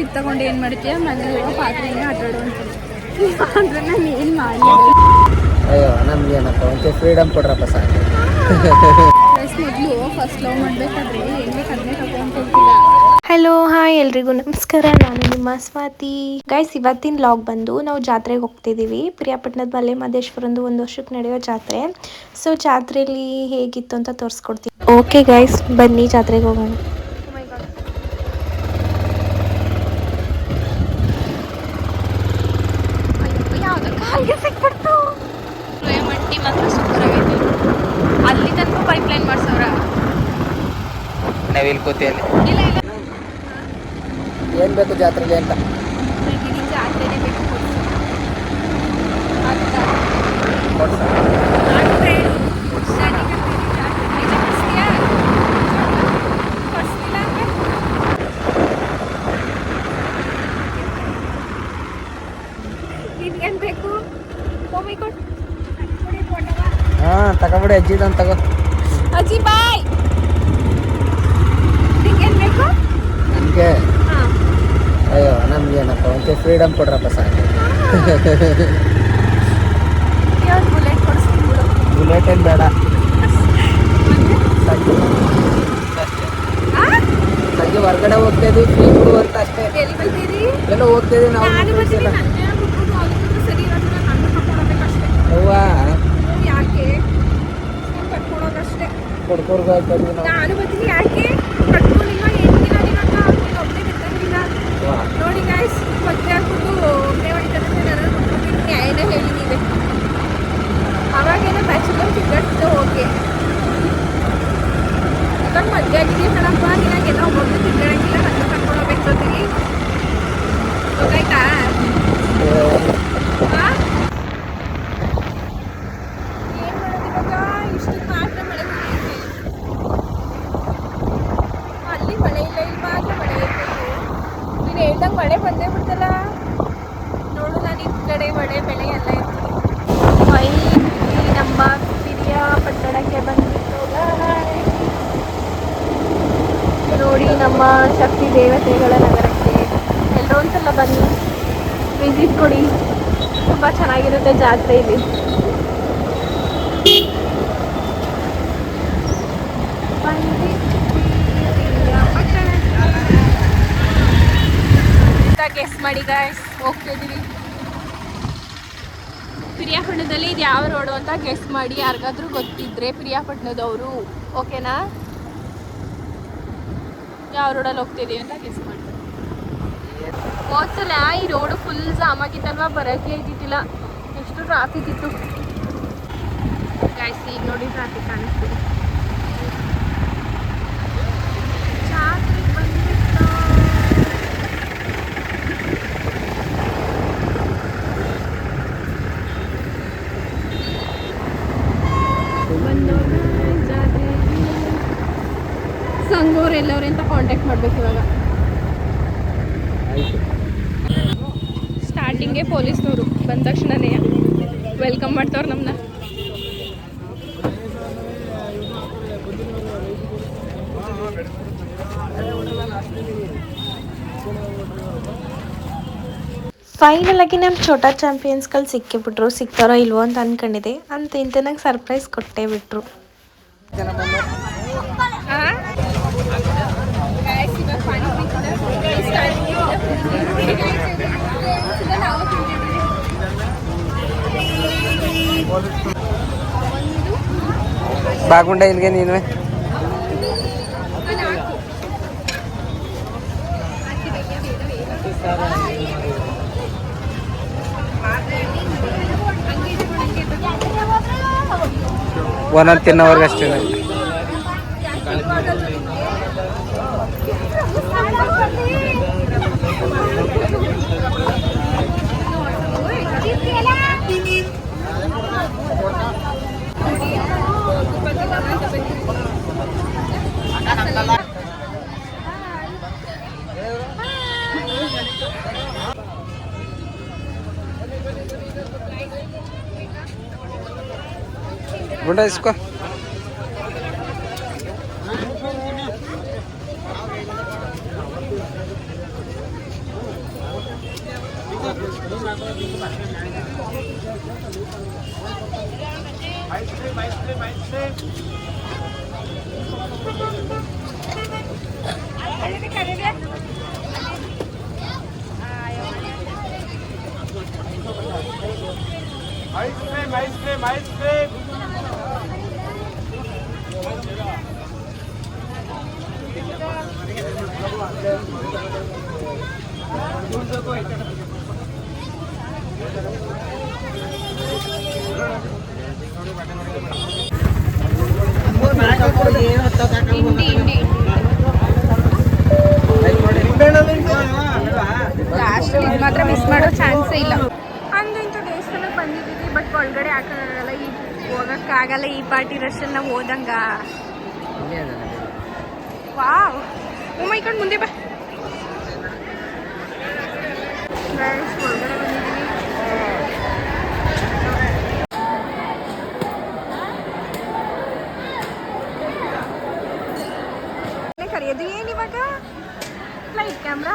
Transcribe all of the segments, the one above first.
ಇದು ತಗೊಂಡು ಏನು ಮಾಡ್ತೀಯ ಮನೇಲಿ ಪಾತ್ರೆನೇ ಆಟಾಡು ಅಂತೀನಿ ಅದನ್ನ ನೀನು ಮಾಡಿ ಅಯ್ಯೋ ನಮ್ಗೇನಪ್ಪ ಒಂಚೂರು ಫ್ರೀಡಮ್ ಕೊಡ್ರಪ್ಪ ಸಾಕು. ಮೊದಲು ಫಸ್ಟ್ ಲವ್ ಮಾಡಬೇಕಾದ್ರೆ ಏನು ಬೇಕು ಅದನ್ನೇ ತಗೊಂಡು ಹೋಗ್ತಿಲ್ಲ. ಹಲೋ ಹಾಯ್ ಎಲ್ರಿಗೂ ನಮಸ್ಕಾರ, ನಾನು ನಿಮ್ಮ ಸ್ವಾತಿ. ಗೈಸ್, ಇವತ್ತಿನ ಲಾಗ್ ಬಂದು ನಾವು ಜಾತ್ರೆಗೆ ಹೋಗ್ತಿದ್ದೀವಿ. ಪ್ರಿಯಾಪಟ್ಟಣದ ಮಲೆ ಮಹದೇಶ್ವರಂದು ಒಂದು ವರ್ಷಕ್ಕೆ ನಡೆಯೋ ಜಾತ್ರೆ. ಸೊ ಜಾತ್ರೆಯಲ್ಲಿ ಹೇಗಿತ್ತು ಅಂತ ತೋರಿಸ್ಕೊಡ್ತೀವಿ. ಓಕೆ ಗೈಸ್, ಬನ್ನಿ ಜಾತ್ರೆಗೆ ಹೋಗೋಣ. ಮಂಟಿ ಮಾತ್ರ ಸೂಪರ್ ಆಗೈತೆ. ಅಲ್ಲಿ ತನಕ ಪೈಪ್ಲೈನ್ ಮಾಡ್ಸವ್ರ. ನಾವಿಲ್ಲಿ ಕೂತಿಯಲ್ಲಿ ಇಲ್ಲ ಇಲ್ಲ ಏನು ಬೇಕು ಜಾತ್ರೆಗೆ ಅಂತ ಜಾತ್ರೆನೇ ಬೇಕು ನಿನ್ಗೇನು ಬೇಕು? ಹಾಂ ತಗೊಬಿಡಿ, ಅಜ್ಜಿದೊಂದು ತಗೋ. ಅಜ್ಜಿ ಬಾಯ್. ನಿನ್ಗೇನು ಬೇಕು? ನನಗೆ ಅಯ್ಯೋ ನಮ್ಗೇನಪ್ಪ ಒಂಚೂರು ಫ್ರೀಡಮ್ ಕೊಡ್ರಪ್ಪ ಸಾಕು. ಬುಲೆಟ್ ಕೊಡಿಸ್ತೀನಿ ಬಿಡು. ಬುಲೆಟ್ ಏನು ಬೇಡ, ಸಂಜೆ ಹೊರಗಡೆ ಹೋಗ್ತಾಯಿದ್ವಿ, ಫ್ರೀ ಬಿಡು ಅಂತ ಅಷ್ಟೇ. ಎಲ್ಲಿ ಬರ್ತೀರಿ? ಎಲ್ಲೋ ಹೋಗ್ತಾಯಿದ್ವಿ ನಾವು. ಸರಿ ಇರೋದನ್ನ ನಾನು ಕಟ್ಕೊಡಬೇಕಷ್ಟೇ. ಅವ್ವ ಯಾಕೆ ಕಟ್ಕೊಡೋದಷ್ಟೇ. ಕೊಡ್ಕೊರ್ಗಾಯ್ತದ್ವಿ ನಾವು. ನಾನು ಬರ್ತೀನಿ. ಯಾಕೆ ಕಟ್ಕೊಂಡಿಲ್ಲ? ಏನಿಲ್ಲ ನಿನ್ನ ಒಬ್ಬನೇ ಬಿತ್ತಂಗಿಲ್ಲ ನೋಡಿ ಗಾಯ್ಸ್. ಮದುವೆ ಆಗ್ಬಿಟ್ಟು ಒಬ್ಬನೇ ಹೊಡಿತಾರೆ ನಾನು ಕೊಟ್ಬಿಟ್ಟು ನ್ಯಾಯನೇ ಹೇಳಿದ್ದೀವಿ. ಅವಾಗೇನೋ ಬ್ಯಾಚುಲರ್ ಟಿಕೆಟ್ ಓಕೆ. ಇವಾಗ ಮದುವೆ ಆಗಿದ್ದೀವಿ ಕಣಪ್ಪ, ನಿನಗೆಲ್ಲ ಒಬ್ಬೊಬ್ಬರು ತಿನ್ನಂಗಿಲ್ಲ, ನನ್ನ ಕರ್ಕೊಂಡು ಹೋಗ್ಬೇಕಂತೀವಿ. ಗೊತ್ತಾಯ್ತಾ? ಏನು ಮಾಡೋದು ಇವಾಗ? ಇಷ್ಟಕ್ಕೆ ಮಾತ್ರ ಮಳೆ ಬಂದೈತೆ. ಅಲ್ಲಿ ಮಳೆ ಇಲ್ಲ, ಇಲ್ಲಿ ಮಾತ್ರ ಮಳೆ ಐತೆ. ನೀನು ಹೇಳ್ದಂಗೆ ಮಳೆ ಬಂದೇ ಬಿಡ್ತಲ್ಲ. ನೋಡು, ನಾನು ಈ ಕಡೆ ಮಳೆ ಬೆಳೆ ಎಲ್ಲ ಇರ್ತೀನಿ. ನಮ್ಮ ಪಿರಿಯಾಪಟ್ಟಣಕ್ಕೆ ಬಂದ್ಬಿಟ್ಟು ನೋಡಿ, ನಮ್ಮ ಶಕ್ತಿ ದೇವತೆಗಳ ನಗರಕ್ಕೆ ಎಲ್ಲರೂ ಒಂದ್ಸಲ ಬನ್ನಿ, ವಿಸಿಟ್ ಕೊಡಿ. ತುಂಬ ಚೆನ್ನಾಗಿರುತ್ತೆ ಜಾತ್ರೆ ಇಲ್ಲಿ. ಗೆಸ್ ಮಾಡಿ ಗಾಯ್ಸ್, ಹೋಗ್ತಿದ್ದೀವಿ ಪಿರಿಯಾಪಟ್ಟಣದಲ್ಲಿ. ಇದು ಯಾವ ರೋಡು ಅಂತ ಗೆಸ್ ಮಾಡಿ, ಯಾರಿಗಾದ್ರೂ ಗೊತ್ತಿದ್ರೆ ಪಿರಿಯಾಪಟ್ಟಣದವರು. ಓಕೆನಾ? ಯಾವ ರೋಡಲ್ಲಿ ಹೋಗ್ತಿದ್ದೀವಿ ಅಂತ ಗೆಸ್ ಮಾಡಿ. ಹೋದ್ಸಲ ಈ ರೋಡು ಫುಲ್ ಜಾಮ್ ಆಗಿತ್ತಲ್ವ, ಬರೋಕ್ಕೆ ಇದ್ದಿದ್ದಿಲ್ಲ, ಎಷ್ಟು ಟ್ರಾಫಿಕ್ ಇತ್ತು ಗಾಯ್ಸ್. ಈಗ ನೋಡಿ ಟ್ರಾಫಿಕ್ ಕಾಣಿಸ್ತೀವಿ. ಜಾತ್ರೆಗೆ ಬಂದ್ಬಿಟ್ಟು ಸಂಗೋರು ಎಲ್ಲವ್ರೆ ಅಂತ ಕಾಂಟ್ಯಾಕ್ಟ್ ಮಾಡ್ಬೇಕು ಇವಾಗ. ಸ್ಟಾರ್ಟಿಂಗೇ ಪೊಲೀಸ್ನವರು ಬಂದ ತಕ್ಷಣನೇ ವೆಲ್ಕಮ್ ಮಾಡ್ತವ್ರು ನಮ್ಮನ್ನ. ಫೈನಲ್ ಆಗಿ ನಮ್ಮ ಛೋಟಾ ಚಾಂಪಿಯನ್ಸ್ಗಳು ಸಿಕ್ಕಿಬಿಟ್ರು. ಸಿಗ್ತಾರೋ ಇಲ್ವೋ ಅಂತ ಅನ್ಕೊಂಡಿದ್ದೆ, ಅಂತ ಇಂತ ನಂಗೆ ಸರ್ಪ್ರೈಸ್ ಕೊಟ್ಟೇ ಬಿಟ್ರು. ಬಾಗುಂಡ ಇಲ್ಗೆ ನೀನು ಒಂದೊಂದು ತಿನ್ನೋರ್ಗೆ ಅಷ್ಟೇ. गुंडा इसको ಇಂಡಿ ಇಂಡಿ ಲಾಸ್ಟ್ ಇದು ಮಾತ್ರ ಮಿಸ್ ಮಾಡೋ ಚಾನ್ಸೇ ಇಲ್ಲ. ಅಂದು ಇಂಥ ದೇವಸ್ಥಾನಕ್ಕೆ ಬಂದಿದ್ದೀವಿ, ಬಟ್ ಒಳಗಡೆ ಹಾಕೋಕ್ಕಾಗಲ್ಲ, ಈ ಹೋಗೋಕ್ಕಾಗಲ್ಲ ಈ ಪಾರ್ಟಿ ರಶಲ್ಲಿ ನಾವು ಹೋದಂಗ. ವಾವ್, ಈ ಕಡೆ ಮುಂದೆ ಬಾ. ಒಳಗಡೆ ಬಂದಿದ್ದೀವಿ. ಕರೆಯೋದು ಏನು ಇವಾಗ? ಲೈಟ್ ಕ್ಯಾಮ್ರಾ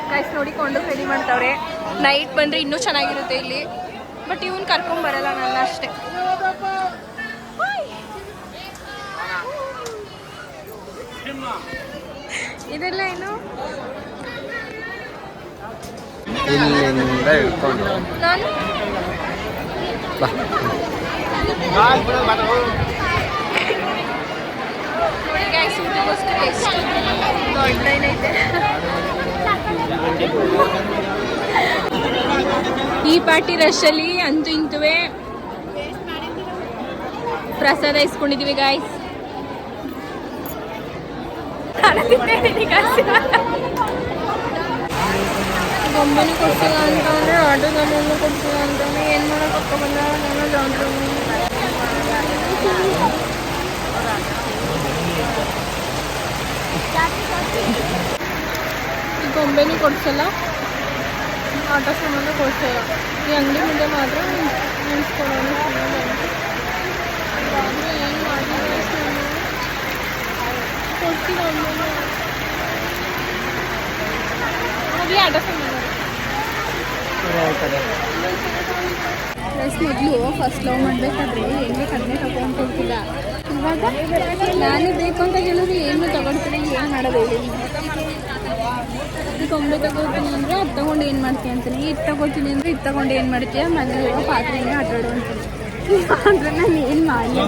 ಗೈಸ್ ನೋಡಿಕೊಂಡು ರೆಡಿ ಮಾಡ್ತಾವ್ರೆ. ನೈಟ್ ಬಂದರೆ ಇನ್ನೂ ಚೆನ್ನಾಗಿರುತ್ತೆ ಇಲ್ಲಿ, ಬಟ್ ಇವನ್ ಕರ್ಕೊಂಬರಲ್ಲ ನನ್ನ ಅಷ್ಟೇ. ಇದೆಲ್ಲ ಏನು ಇಲ್ಲಿಂದ ಹಿಡ್ಕೊಂಡು ನಾನು ನೋಡಿ ಗೈಸ್, ಊಟಕ್ಕೋಸ್ಕರ ಎಷ್ಟು ದೊಡ್ಡ ಲೈನ್ ಐತೆ. ಈ ಪಾರ್ಟಿ ರಶಲ್ಲಿ ಅಂತೂ ಇಂತುವೆ ಪ್ರಸಾದ ಇಸ್ಕೊಂಡಿದೀವಿ ಗಾಯ್ಸ್. ಗೊಂಬೆನೂ ಕೊಡ್ಸಿಲ್ಲ ಅಂತಂದ್ರೆ ಆಟೋದಲ್ಲೂ ಕೊಡ್ಸಿಲ್ಲ ಅಂತಂದ್ರೆ ಏನು ಮಾಡೋಕೆ ಬಂದ ನಾನು ಜಾಂಡ್ರು ಈ ಗೊಂಬೆನೂ ಕೊಡ್ಸಲ್ಲ, ಆಟೋ ಸಾಮಾನು ಕೊಡ್ಸಲ್ಲ. ಈ ಅಂಗಡಿ ಮುಂದೆ ಮಾತ್ರ ನಿಲ್ಸ್ಕೊಳ್ಳೋಣ. ಏನು ಮಾಡಿದ್ರೆ ಕೊಡ್ತೀವಿ ಹೋಗ್ಲಿ ಆಟೋ ಸಾಮಾನು. ಮೊದಲು ಫಸ್ಟ್ ಲವ್ ಮಾಡಬೇಕಾದ್ರೆ ಹೆಂಗೆ ಕಡಿಮೆ ತಗೊಂಡ್ಕೊಳ್ತಿಲ್ಲ. ಇವಾಗ ನಾನು ಬೇಕು ಅಂತ ಹೇಳಿದ್ರೆ ಏನು ತಗೊಳ್ತೀನಿ, ಏನು ಮಾಡೋದು ಹೇಳಿ. ಗೊಂಬೆ ತಗೋತೀನಿ ಅಂದರೆ ಅದು ತಗೊಂಡು ಏನು ಮಾಡ್ತೀಯ ಅಂತೀನಿ, ಇದು ತಗೋತೀನಿ ಅಂದರೆ ಇದು ತಗೊಂಡು ಏನು ಮಾಡ್ತೀಯ, ಮನೇಲಿ ಪಾತ್ರೆನೇ ಆಟಾಡೋ ಅಂತೀನಿ. ಅಂದರೆ ನಾನು ಏನು ಮಾಡಲಿ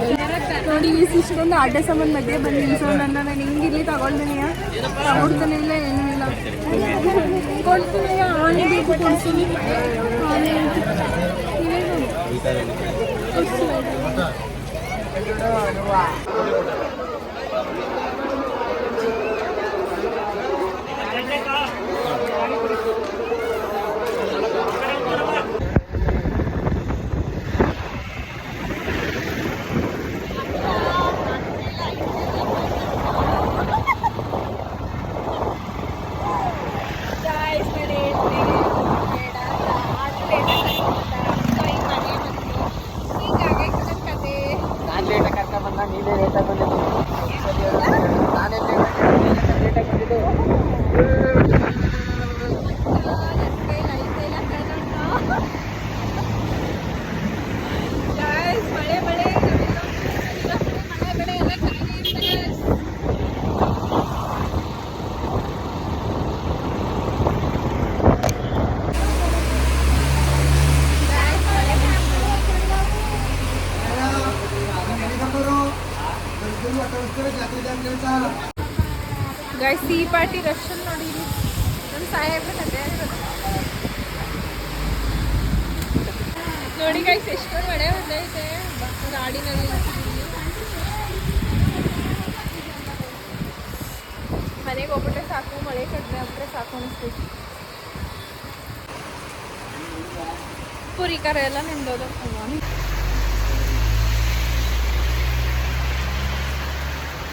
ನೋಡಿ. ಇಷ್ಟೊಂದು ಆಟ ಸಾಮಾನು ಮಧ್ಯೆ ಬಂದು ನಿಲ್ಸೋಣ, ನಾನು ಹಿಂಗೆ ಇಲ್ಲಿ ತಗೊಳ್ತೀನಿಯ, ತಗೊಡ್ತಾನೆ ಇಲ್ಲ, ಏನೂ ಇಲ್ಲ. ಕೊಡ್ತೀನಿ, ಆನೆ ಬೇಕು ಕೊಡ್ತೀನಿ, ಆನೆ ಗೈಸ್, ಈ ಪಾರ್ಟಿ ರಶಲ್ಲಿ ನೋಡಿ, ನಮ್ಮ ಸಾಹೇಬ್ರ ಕತೆ ನೋಡಿ ಗೈಸ್, ಎಷ್ಟೊಂದು ಮಳೆ ಬಂದೈತೆ ಗಾಡಿನಲ್ಲಿ. ಮನೆಗೆ ಹೋಗ್ಬಿಟ್ರೆ ಸಾಕು, ಮಳೆ ಕಡಿಮೆ ಆಗ್ಬಿಟ್ರೆ ಸಾಕು ಅನಿಸ್ತೈತಿ. ಪುರಿ ಖಾರ ಎಲ್ಲ ನಿಂದೋದು.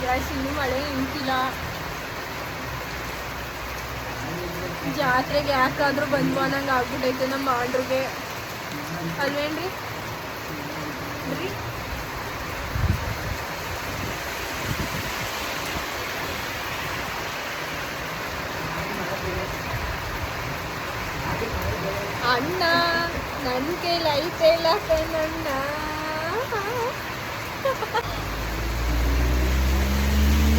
ಗೈಸ್, ಇನ್ನೂ ಮಳೆ ನಿಂತಿಲ್ಲ. ಜಾತ್ರೆಗೆ ಯಾಕಾದ್ರೂ ಬಂದ್ವಾ ನಂಗೆ ಆಗ್ಬಿಟ್ಟೈತೆ ನಮ್ಮ ಆರ್ಡ್ರಿಗೆ, ಅಲ್ವೇನ್ರಿ? ಅಣ್ಣ ನನ್ನ ಕೈಲಿ ಐತೆಲ್ಲ ಕಣ್ಣಣ್ಣ